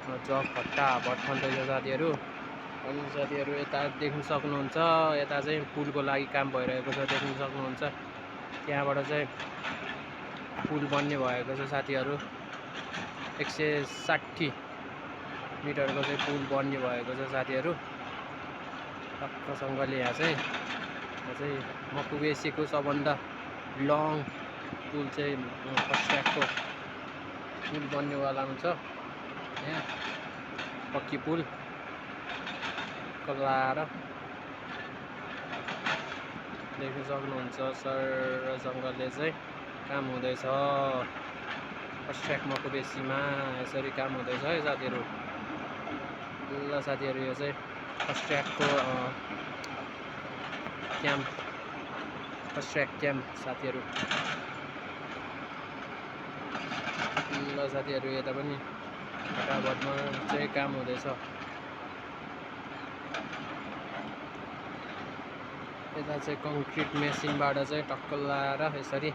जग भट्टा भट खन्दैछ साथीहरू। अनि साथीहरू यता देख्न सक्नुहुन्छ, यता चाहिँ पुलको लागि काम भइरहेको छ, देख्न सक्नुहुन्छ। त्यहाँबाट चाहिँ पुल बन्ने भएको छ साथीहरू। 160 मिटरको चाहिँ पुल बन्ने भएको छ साथीहरू। टक्कसँगले यहाँ चाहिँ मकुवेसीको सबभन्दा लङ पुल चाहिँ फर्स्ट ट्र्याकको पुल बन्नेवाला हुन्छ। यहाँ पक्की पुल कलाएर देख्न सक्नुहुन्छ। सरसँगले चाहिँ काम हुँदैछ। फर्स्ट ट्र्याक मकुवेसीमा यसरी काम हुँदैछ है साथीहरू। ल साथीहरू, यो चाहिँ फर्स्ट ट्र्याकको क्याम्प, फर्स्ट ट्र्याक क्याम्प साथीहरू। ल साथीहरू, यता पनि फटाफटमा चाहिँ काम हुँदैछ। यता चाहिँ कङ्क्रिट मेसिनबाट चाहिँ टक्क लाएर यसरी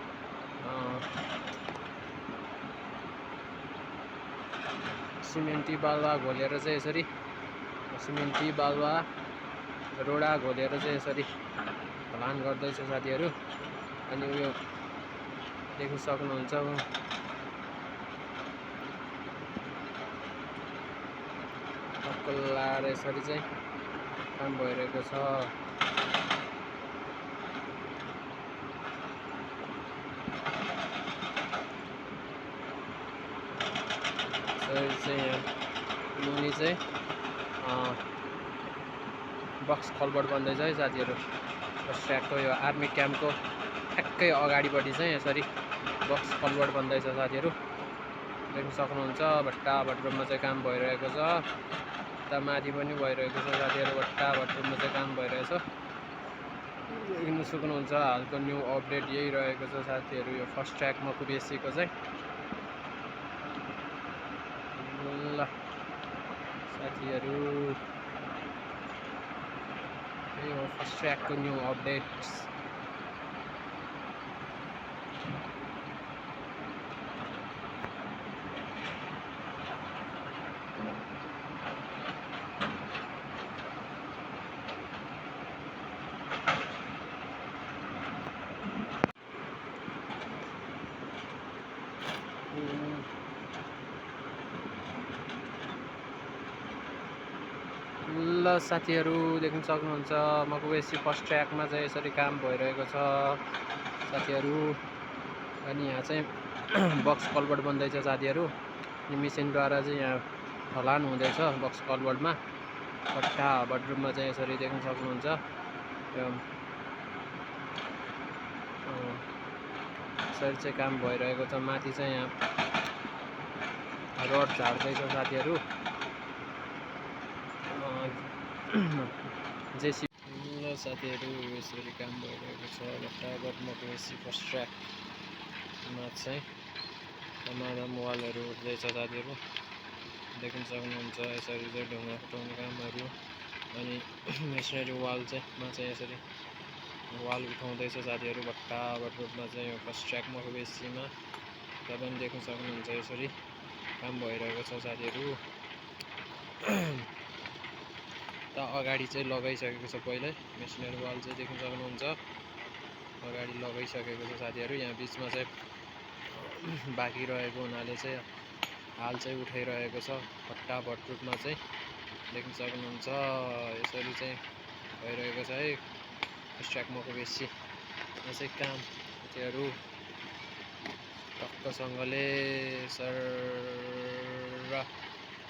सिमेन्टी बालुवा घोलेर चाहिँ यसरी सिमेन्टी बालुवा रोडा घोलेर चाहिँ यसरी ढलान गर्दैछ साथीहरू। अनि उयो देख्न सक्नुहुन्छ, टक्क लाएर यसरी चाहिँ काम भइरहेको छ। चाहिँ मुनि चाहिँ बक्स कल्भर्ट बन्दैछ है साथीहरू। फर्स्ट ट्र्याकको यो आर्मी क्याम्पको ठ्याक्कै अगाडिपट्टि चाहिँ यसरी बक्स कल्भर्ट बन्दैछ साथीहरू। देख्न सक्नुहुन्छ। भट्टाभट रूपमा चाहिँ काम भइरहेको छ। यता माथि पनि भइरहेको छ साथीहरू। भट्टाभट रूपमा चाहिँ काम भइरहेछ। देख्न सक्नुहुन्छ। हालको न्यू अपडेट यही रहेको छ साथीहरू, यो फर्स्ट ट्र्याक मकुवेसीको चाहिँ। ल साथीहरू, यही हो फर्स्ट ट्र्याकको न्यू अपडेट्स। ल साथीहरू, देख्न सक्नुहुन्छ मकुवेसी फर्स्ट ट्र्याकमा चाहिँ यसरी काम भइरहेको छ साथीहरू। अनि यहाँ चाहिँ बक्स कल्भर्ट बन्दैछ साथीहरू। अनि मेसिनद्वारा चाहिँ यहाँ ढलान हुँदैछ बक्स कल्भर्टमा। भट्टाभट रूपमा चाहिँ यसरी देख्न सक्नुहुन्छ। यसरी चाहिँ काम भइरहेको छ। माथि चाहिँ यहाँ रड झार्दैछ साथीहरू। ल साथीहरू, यसरी काम भइरहेको छ भट्टाभट मकुवेसी फर्स्ट ट्र्याकमा चाहिँ। माधम वालहरू उठ्दैछ साथीहरू। देख्न सक्नुहुन्छ। यसरी चाहिँ ढुङ्गा फुटाउने कामहरू। अनि मेसनरी वाल चाहिँ यसरी वाल उठाउँदैछ साथीहरू। भट्टाभट रूपमा चाहिँ यो फर्स्ट ट्र्याक मकुवेसीमा तपाईँ पनि देख्न सक्नुहुन्छ। यसरी काम भइरहेको छ साथीहरू। त अगाडि चाहिँ लगाइसकेको छ पहिल्यै मेसिनरी वाल चाहिँ देख्न सक्नुहुन्छ। अगाडि लगाइसकेको छ साथीहरू। यहाँ बिचमा चाहिँ बाँकी रहेको हुनाले चाहिँ हाल चाहिँ उठाइरहेको छ भट्टाभट रूपमा चाहिँ देख्न सक्नुहुन्छ। यसरी चाहिँ भइरहेको छ है फर्स्ट ट्र्याक मकुवेसीमा चाहिँ काम साथीहरू। टक्कसँगले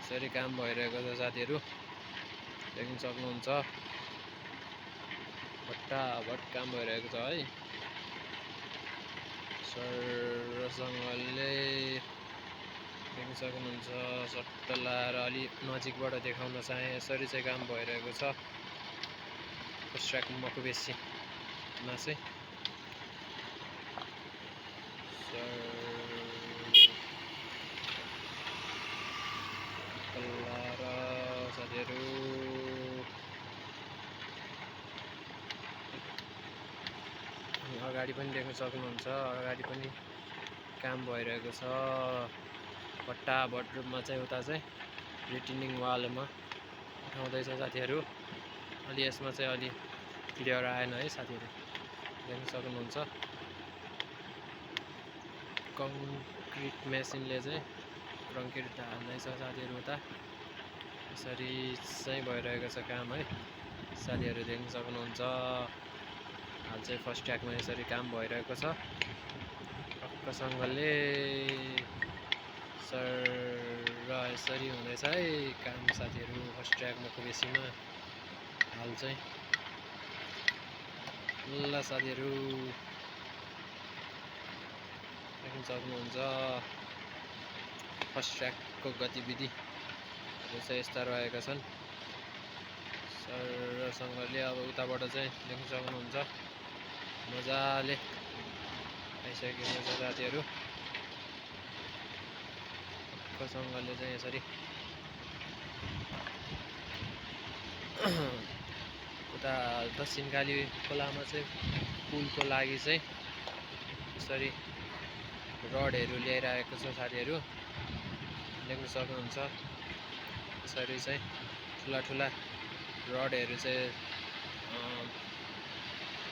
यसरी काम भइरहेको छ साथीहरू। देख्न सक्नुहुन्छ। भट्टाभट काम भइरहेको छ है। सरसँगले देख्न सक्नुहुन्छ। सट्ट लाएर अलि नजिकबाट देखाउन चाहे। यसरी चाहिँ काम भइरहेको छ फर्स्ट ट्र्याक मकुवेसीमा चाहिँ। साथीहरू, अगाडि पनि देख्न सक्नुहुन्छ। अगाडि पनि काम भइरहेको छ भट्टाभट रूपमा चाहिँ। उता चाहिँ रिटेनिङ वालमा उठाउँदैछ साथीहरू। अलि यसमा चाहिँ अलि क्लियर आएन है साथीहरू, देख्न सक्नुहुन्छ। कङ्क्रिट मेसिनले चाहिँ कङ्क्रिट हाल्दैछ साथीहरू। उता यसरी चाहिँ भइरहेको छ काम है साथीहरू, देख्न सक्नुहुन्छ। हाल चाहिँ फर्स्ट ट्र्याकमा यसरी काम भइरहेको छ टक्कसँगले सर, र यसरी हुँदैछ है काम साथीहरू फर्स्ट ट्र्याकमा बेसीमा हाल चाहिँ। ल साथीहरू देख्न सक्नुहुन्छ फर्स्ट ट्र्याकको गतिविधि चाहिँ यस्ता रहेका छन् सरसँगले। अब उताबाट चाहिँ देख्न सक्नुहुन्छ मजाले आइसकेको छ साथीहरू। सँगले चाहिँ यसरी उता दक्षिणकाली खोलामा चाहिँ पुलको लागि चाहिँ यसरी रडहरू ल्याइरहेको छ साथीहरू, देख्न सक्नुहुन्छ। यसरी चाहिँ ठुला ठुला रडहरू चाहिँ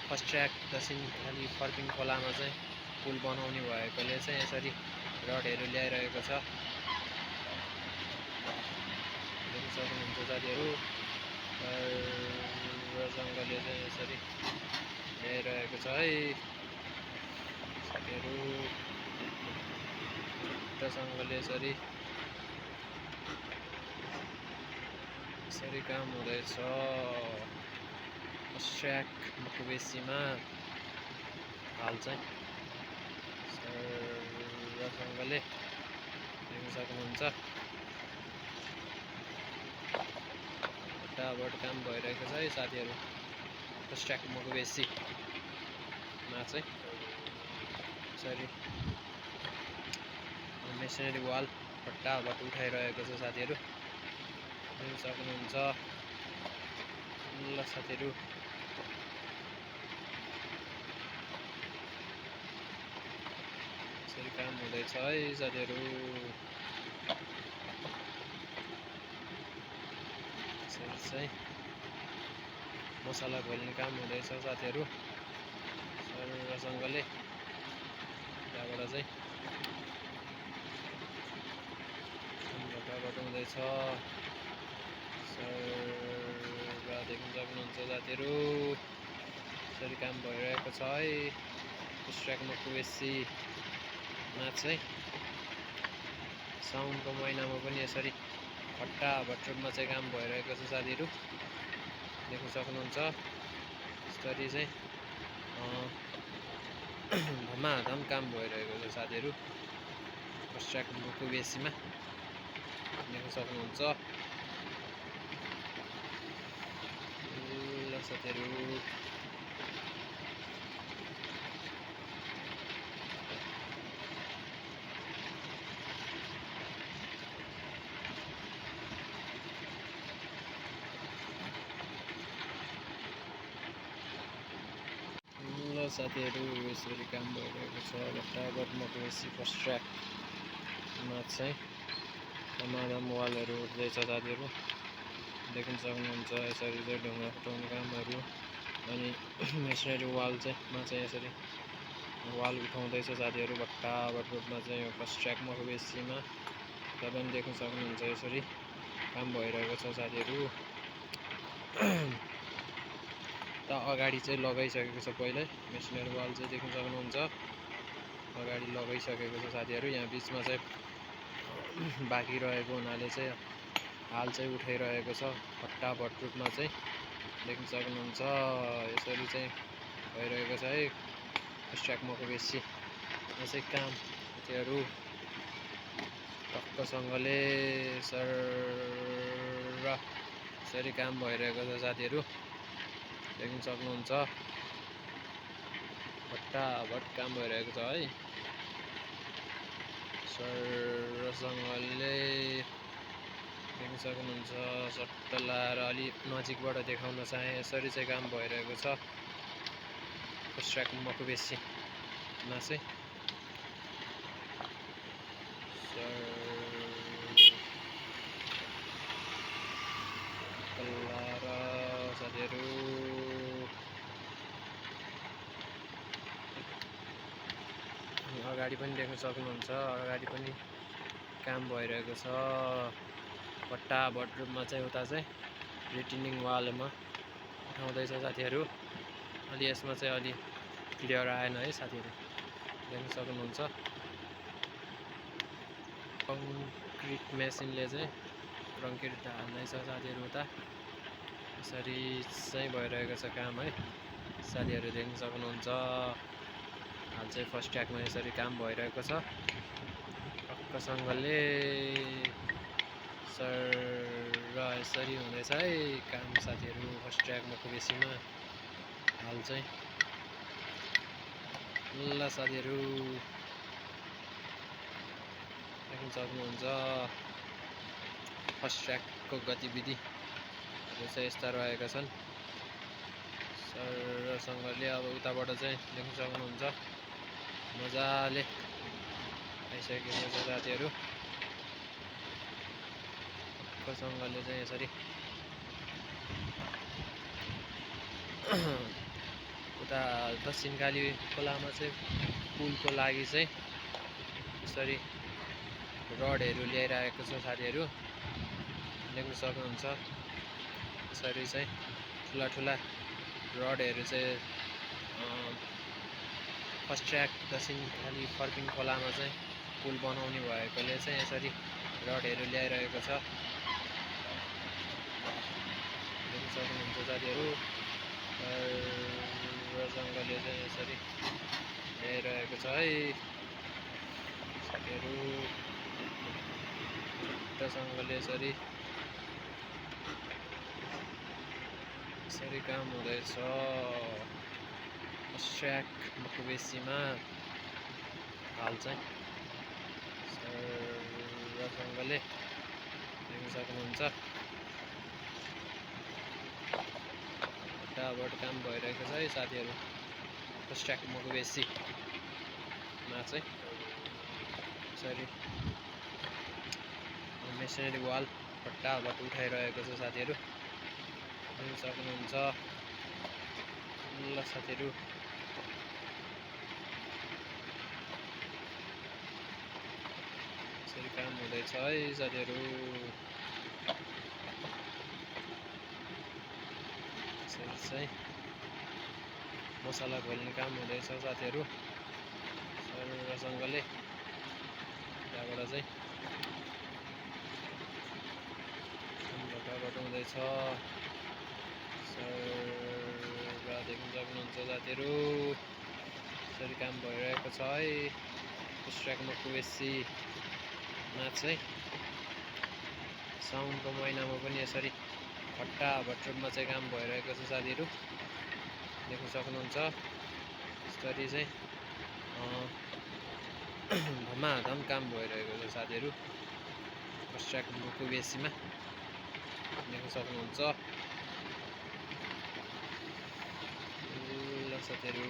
फर्स्ट ट्र्याक दक्षिणकाली फर्किङ खोलामा चाहिँ पुल बनाउने भएकोले चाहिँ यसरी रडहरू ल्याइरहेको छ, देख्न सक्नुहुन्छ साथीहरू। रसँगले चाहिँ यसरी ल्याइरहेको छ है साथीहरू। रसँगले यसरी काम हुँदैछ ट्र्याक मकुबेसीमा हाल चाहिँ रसँगले देख्न सक्नुहुन्छ। फटाफट काम भइरहेको छ है साथीहरू फर्स्ट ट्र्याक मकुबेसीमा चाहिँ। यसरी मेसिनरी वाल फटाफट उठाइरहेको छ साथीहरू, देख्न सक्नुहुन्छ। ल साथीहरू यसरी काम हुँदैछ है साथीहरू। यसरी चाहिँ मसला घोल्ने काम हुँदैछ साथीहरू सरसँगले। त्यहाँबाट चाहिँ हुँदैछ सर, देख्न सक्नुहुन्छ साथीहरू। यसरी काम भइरहेको छ है फर्स्ट ट्र्याक मकुबेसीमा चाहिँ। साउनको महिनामा पनि यसरी फटाफट रूपमा चाहिँ काम भइरहेको छ साथीहरू, देख्न सक्नुहुन्छ। यसरी चाहिँ धमाधम काम भइरहेको छ साथीहरू फर्स्ट ट्र्याक मकुबेसीमा, देख्न सक्नुहुन्छ। ल साथीहरू साथीहरू यसरी काम भइरहेको छ फटाफट मकुबेसी फर्स्ट ट्र्याकमा चाहिँ। धमाधम वालहरू उठ्दैछ साथीहरू, देख्न सक्नुहुन्छ। यसरी चाहिँ ढुङ्गा फुटाउने कामहरू अनि मेसिनरी वाल चाहिँ यसरी वाल उठाउँदैछ साथीहरू फटाफट रूपमा चाहिँ यो फर्स्ट ट्र्याक मकुबेसीमा। तपाईँ देख्न सक्नुहुन्छ यसरी काम भइरहेको छ साथीहरू। त अगाडि चाहिँ लगाइसकेको छ पहिल्यै मेसिनरी वाल चाहिँ, देख्न सक्नुहुन्छ अगाडि लगाइसकेको छ साथीहरू। यहाँ बिचमा चाहिँ बाँकी रहेको हुनाले चाहिँ हाल चाहिँ उठाइरहेको छ फटाफट रूपमा चाहिँ, देख्न सक्नुहुन्छ। यसरी चाहिँ भइरहेको छ है फर्स्ट ट्र्याक मकुबेसीमा चाहिँ काम साथीहरू टक्कसँगले सर, र यसरी काम भइरहेको छ साथीहरू, देख्न सक्नुहुन्छ। फटाफट काम भइरहेको छ है सरसँगले, देख्न सक्नुहुन्छ। सट्ट लाएर अलि नजिकबाट देखाउन चाहे यसरी चाहिँ काम भइरहेको छ फर्स्ट ट्र्याक मकुबेसीमा चाहिँ। अगाडि पनि देख्न सक्नुहुन्छ, अगाडि पनि काम भइरहेको छ। फटाफट रूपमा चाहिँ उता चाहिँ रिटेनिङ वालमा उठाउँदैछ साथीहरू। अलि यसमा चाहिँ अलि क्लियर आएन है साथीहरू, देख्न सक्नुहुन्छ। कङ्क्रिट मेसिनले चाहिँ कङ्क्रिट हाल्दैछ साथीहरू। उता यसरी चाहिँ भइरहेको छ काम है साथीहरू, देख्न सक्नुहुन्छ। हाल चाहिँ फर्स्ट ट्र्याकमा यसरी काम भइरहेको छ पक्कासँगले सर, र यसरी हुँदैछ है काम साथीहरू फर्स्ट ट्र्याकमा बेसीमा हाल चाहिँ। ल साथीहरू देख्न सक्नुहुन्छ फर्स्ट ट्र्याकको गतिविधिहरू चाहिँ यस्ता रहेका छन् सरसँगले। अब उताबाट चाहिँ देख्न सक्नुहुन्छ मजाले आइसकेको छ साथीहरू। सँगले चाहिँ यसरी उता दक्षिणकाली खोलामा चाहिँ पुलको लागि चाहिँ यसरी रडहरू ल्याइरहेको छ साथीहरू, देख्न सक्नुहुन्छ। यसरी चाहिँ ठुला ठुला रडहरू चाहिँ फर्स्ट ट्र्याक दक्षिणकाली फर्किङ खोलामा चाहिँ पुल बनाउने भएकोले चाहिँ यसरी रडहरू ल्याइरहेको छ, देख्न सक्नुहुन्छ साथीहरू। रसँगले चाहिँ यसरी ल्याइरहेको छ है साथीहरू। रसँगले यसरी काम हुँदैछ ट्र्याक मकुबेसीमा हाल चाहिँ रसँगले देख्न सक्नुहुन्छ। फटाफट काम भइरहेको छ है साथीहरू फर्स्ट ट्र्याक मकुबेसीमा चाहिँ। यसरी मेसिनरी वाल फटाफट उठाइरहेको छ साथीहरू, देख्न सक्नुहुन्छ। ल साथीहरू यसरी काम हुँदैछ है साथीहरू। यसरी चाहिँ मसला घोल्ने काम हुँदैछ साथीहरू सरसँगले। त्यहाँबाट चाहिँ हुँदैछ सर, देख्न सक्नुहुन्छ साथीहरू। यसरी काम भइरहेको छ है फर्स्ट ट्र्याक मकुबेसीमा चाहिँ। साउनको महिनामा पनि यसरी फटाफट रूपमा चाहिँ काम भइरहेको छ साथीहरू, देख्न सक्नुहुन्छ। यसरी चाहिँ धमाधम काम भइरहेको छ साथीहरू फर्स्ट ट्र्याक मकुबेसीमा, देख्न सक्नुहुन्छ। ल साथीहरू